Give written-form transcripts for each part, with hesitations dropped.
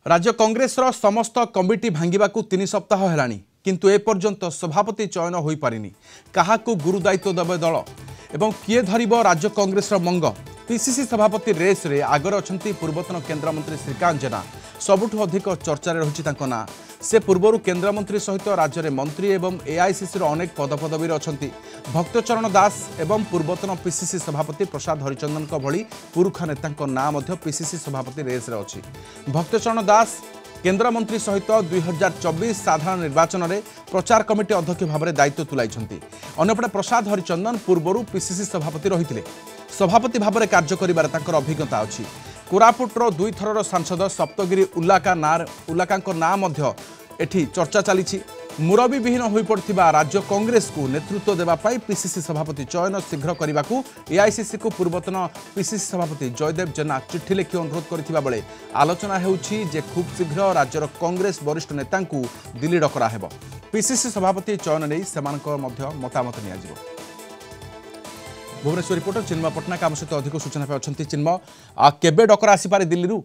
राज्य कांग्रेस समस्त कमिटी भांगिबाकू 3 सप्ताह हेलानी किंतु ए पर्यंत सभापति चयन होई पारिनी। काहाकू गुरु दायित्व देबे दल एवं किए धरिबो राज्य कांग्रेस मंग। पीसीसी सभापति रेस रे आगर अछंती पूर्वतन केंद्रमंत्री श्रीकांत जेना। सबुठु अधिक चर्चा रही ना से पूर्वर केंद्रमंत्री सहित राज्य में मंत्री एवं एआईसीसी अनेक पदपदवी अछंती। भक्तचरण दास एवं पूर्वतन पीसीसी सभापति प्रसाद हरिचंदन भली पुरुखा नेता नाम पीसीसी सभापति रेस रे अछि। भक्तचरण दास केंद्रमंत्री सहित 2024 साधारण निर्वाचन में प्रचार कमिटी अध्यक्ष भाव में दायित्व तुलाई। अन्यपटे प्रसाद हरिचंदन पूर्वर पीसीसी सभापति रही सभापति भाव में कार्य कर अभिज्ञता अच्छी। कोरापुटर 2 थरर सांसद सप्तगिरी उल्लाका नाम एठी चर्चा चली। मुरबी विहीन हो पड़ा राज्य कांग्रेस को नेतृत्व देवाई पीसीसी सभापति चयन शीघ्र करने को एआईसीसी को पूर्वतन पीसीसी सभापति जयदेव जेना चिठी लिखि अनुरोध करथिबा बेले आलोचना हेउछि जे खूब शीघ्र राज्यर कांग्रेस वरिष्ठ नेता दिल्ली डकरा हेब। पीसीसी सभापति चयन नहीं सेमानकर मध्य मतामत नियाजिबो। भुवनेश्वर रिपोर्टर चिन्मय पट्टनायक आम सहित अधिक सूचना पे अच्छा। चिन्मय केबे डकरा आसीपारे दिल्ली रु?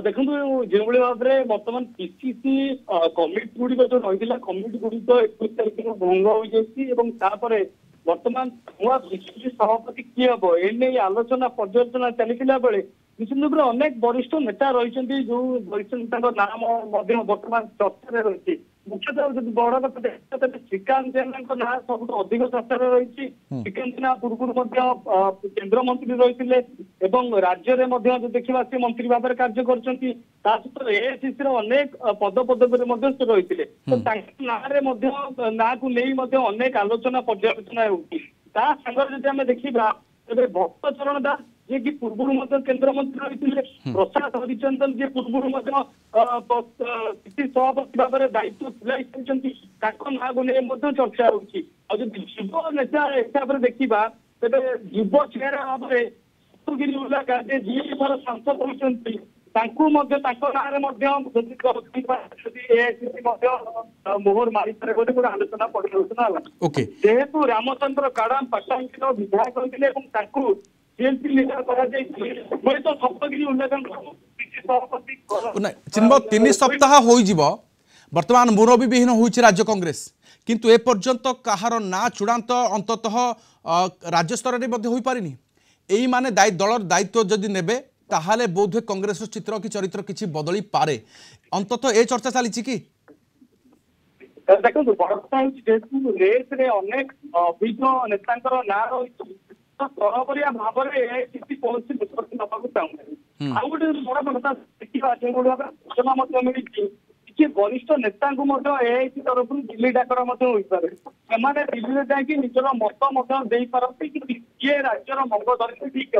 देखो जो भाव में बर्तमान पीसीसी कमिटी गुड़िक जो रही कमिटी गुड़िक 21 तारिख भंग हो जाए बर्तमान नुआ पीसीसी सभापति किए हम एने आलोचना पर्यालोचना चलता बेले निश्चित रूप से अनेक वरिष्ठ नेता रही जो वरिष्ठ नेता नाम बर्तमान चर्चा रही। मुख्यतः जो बड़ कथा देखा श्रीकांत जेना ना सब अधिक चर्चा रही। श्रीकांत जेना पूर्व केन्द्र मंत्री रही राज्य में देखा सी मंत्री भाव में कार्य कर एआईसीसी अनेक पदपदवी से रही ना को नहीं अनेक आलोचना पर्यालोचना होंगे। देखा तेज भक्तचरण दास जे कि पूर्व केन्द्र मंत्री रही प्रसाद हरिचंदन जे पूर्व सभापति भाव में दायित्व तुलाई ना को चर्चा होगी। युव नेता हिसाब से देखा तेज युव चेहरा भाव में सप्तगिरी उल्लाका जी थर सांसद होती मोहर मारी पारे गोटे आलोचना पर्यालोचना जेहेतु रामचंद्र काड़ाम पाटन विधायक होते चिन्ह 3 सप्ताह हो बर्तमान मुरबी विहीन होइछि राज्य कांग्रेस किंतु ए पर्यंत कहार ना चूड़ांत अंततः राज्य स्तर में हो पारिनी। एई माने दलर दायित्व जदि नेबे ताहाले बोधे कांग्रेस चित्र कि चरित्र किछि बदली पारे अंततः ए चर्चा चली कि देखो जेहेतु रेस रे अनेक अभिज्ञ नेता ना रही सरपरिया भाव में एआईसीसी कौन निष्पत्ति नवाक चाहूँ। आउ गोटे बड़ कथा देखा सूचना मिली किसी वरिष्ठ नेता एआईसी तरफ दिल्ली डाकर पारे से दिल्ली में जाकि निजर मत दे पारती कि किए राज्यर मंग धरते ठीक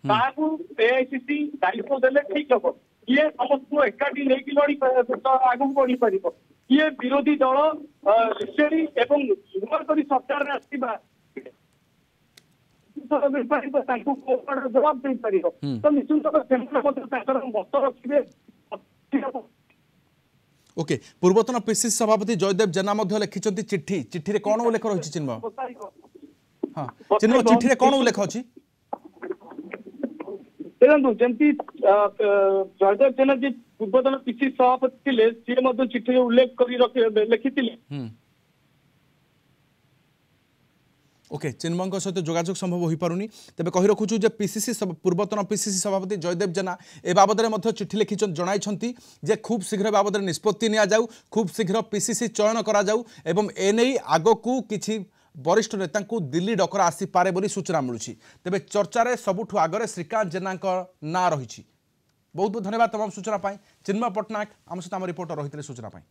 हम एआईसीसी दायित्व देले ठीक हम किए समस्त एकाठी नहीं लड़ी आगू बढ़ी पार किए विरोधी दल सरकार आसवा जवाब दे पार तो निश्चित मत रखिए। ओके पूर्वतन पीसीसी सभापति जयदेव जेना लिखिं चिट्ठी चिट्ठी कौन उल्लेख रही चिन्मय? हाँ चिन्मय चिट्ठी कौन उल्लेख अच्छी? देखो जमी जयदेव जेना जी पूर्वतन पीसीसी सभापति थे सी चिट्ठी उल्लेख कर लिखी। ओके चिन्मय सहित जोगाजोग संभव हो पारुनी तेज कही रखुचु जे पीसीसी पूर्वतन पीसीसी सभापति जयदेव जेना ए बाबद में चिठी लिखि जनाई जे खूब शीघ्र बाबद निष्पत्ति निया जाऊ खूब शीघ्र पीसीसी चयन करा जाऊ एवं एने आगकू किछि वरिष्ठ नेता दिल्ली डकरा आसीपारे बोली सूचना मिलूँ। तेज चर्चार सबुठु आगरे श्रीकांत जेना ना रही। बहुत बहुत धन्यवाद तमाम सूचना पाई। चिन्मय पट्टनायक आम सहित आम रिपोर्टर रही सूचना पाई।